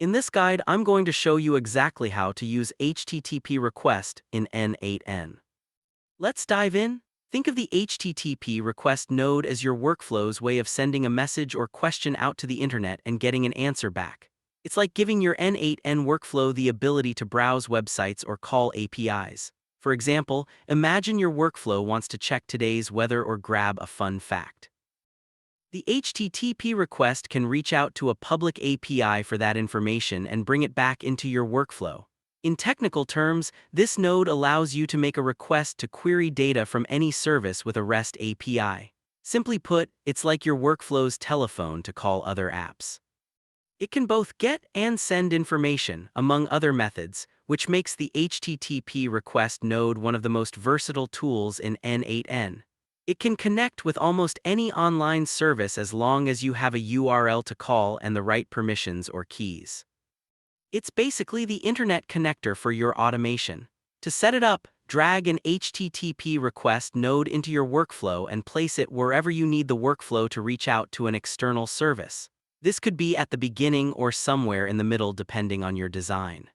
In this guide, I'm going to show you exactly how to use HTTP request in N8N. Let's dive in. Think of the HTTP request node as your workflow's way of sending a message or question out to the internet and getting an answer back. It's like giving your N8N workflow the ability to browse websites or call APIs. For example, imagine your workflow wants to check today's weather or grab a fun fact. The HTTP request can reach out to a public API for that information and bring it back into your workflow. In technical terms, this node allows you to make a request to query data from any service with a REST API. Simply put, it's like your workflow's telephone to call other apps. It can both get and send information, among other methods, which makes the HTTP request node one of the most versatile tools in N8N. It can connect with almost any online service as long as you have a URL to call and the right permissions or keys. It's basically the internet connector for your automation. To set it up, drag an HTTP request node into your workflow and place it wherever you need the workflow to reach out to an external service. This could be at the beginning or somewhere in the middle depending on your design.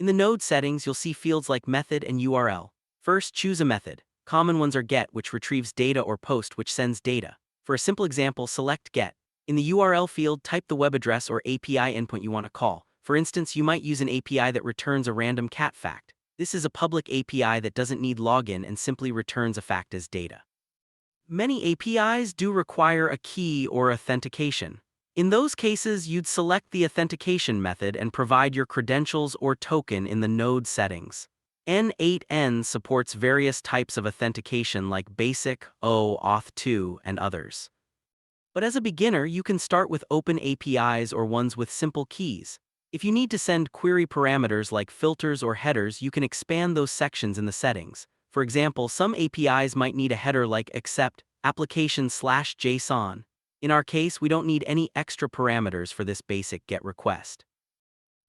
In the node settings, you'll see fields like method and URL. First, choose a method. Common ones are get, which retrieves data, or post, which sends data. For a simple example, select get. In the URL field, type the web address or API endpoint you want to call. For instance, you might use an API that returns a random cat fact. This is a public API that doesn't need login and simply returns a fact as data. Many APIs do require a key or authentication. In those cases, you'd select the authentication method and provide your credentials or token in the node settings. N8N supports various types of authentication like basic, Auth2, and others. But as a beginner, you can start with open APIs or ones with simple keys. If you need to send query parameters like filters or headers, you can expand those sections in the settings. For example, some APIs might need a header like accept application/JSON. In our case, we don't need any extra parameters for this basic GET request.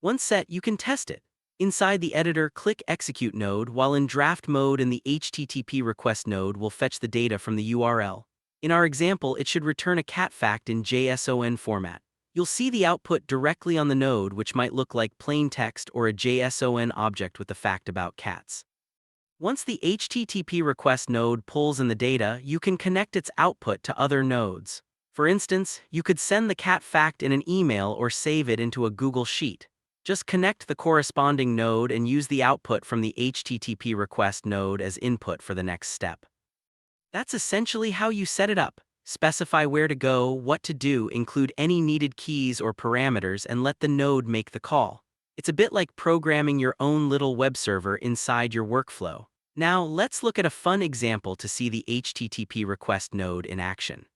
Once set, you can test it. Inside the editor, click Execute node, while in draft mode in the HTTP request node will fetch the data from the URL. In our example, it should return a cat fact in JSON format. You'll see the output directly on the node, which might look like plain text or a JSON object with the fact about cats. Once the HTTP request node pulls in the data, you can connect its output to other nodes. For instance, you could send the cat fact in an email or save it into a Google Sheet. Just connect the corresponding node and use the output from the HTTP request node as input for the next step. That's essentially how you set it up. Specify where to go, what to do, include any needed keys or parameters, and let the node make the call. It's a bit like programming your own little web server inside your workflow. Now, let's look at a fun example to see the HTTP request node in action.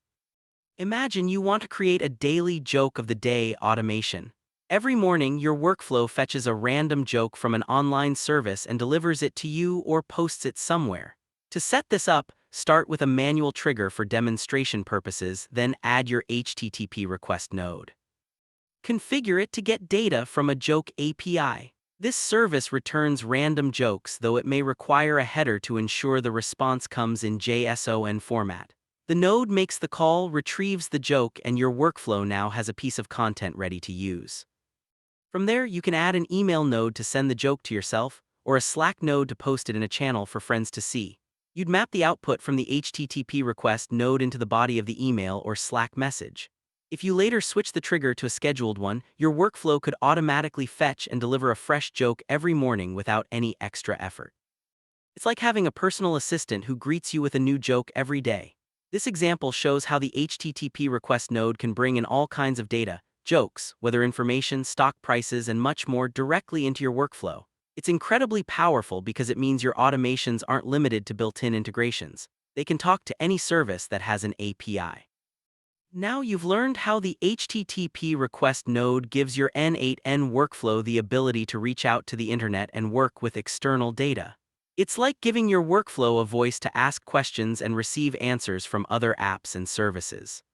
Imagine you want to create a daily joke of the day automation. Every morning, your workflow fetches a random joke from an online service and delivers it to you or posts it somewhere. To set this up, start with a manual trigger for demonstration purposes, then add your HTTP request node. Configure it to get data from a joke API. This service returns random jokes, though it may require a header to ensure the response comes in JSON format. The node makes the call, retrieves the joke, and your workflow now has a piece of content ready to use. From there, you can add an email node to send the joke to yourself, or a Slack node to post it in a channel for friends to see. You'd map the output from the HTTP request node into the body of the email or Slack message. If you later switch the trigger to a scheduled one, your workflow could automatically fetch and deliver a fresh joke every morning without any extra effort. It's like having a personal assistant who greets you with a new joke every day. This example shows how the HTTP request node can bring in all kinds of data, jokes, weather information, stock prices, and much more directly into your workflow. It's incredibly powerful because it means your automations aren't limited to built-in integrations. They can talk to any service that has an API. Now you've learned how the HTTP request node gives your N8N workflow the ability to reach out to the internet and work with external data. It's like giving your workflow a voice to ask questions and receive answers from other apps and services.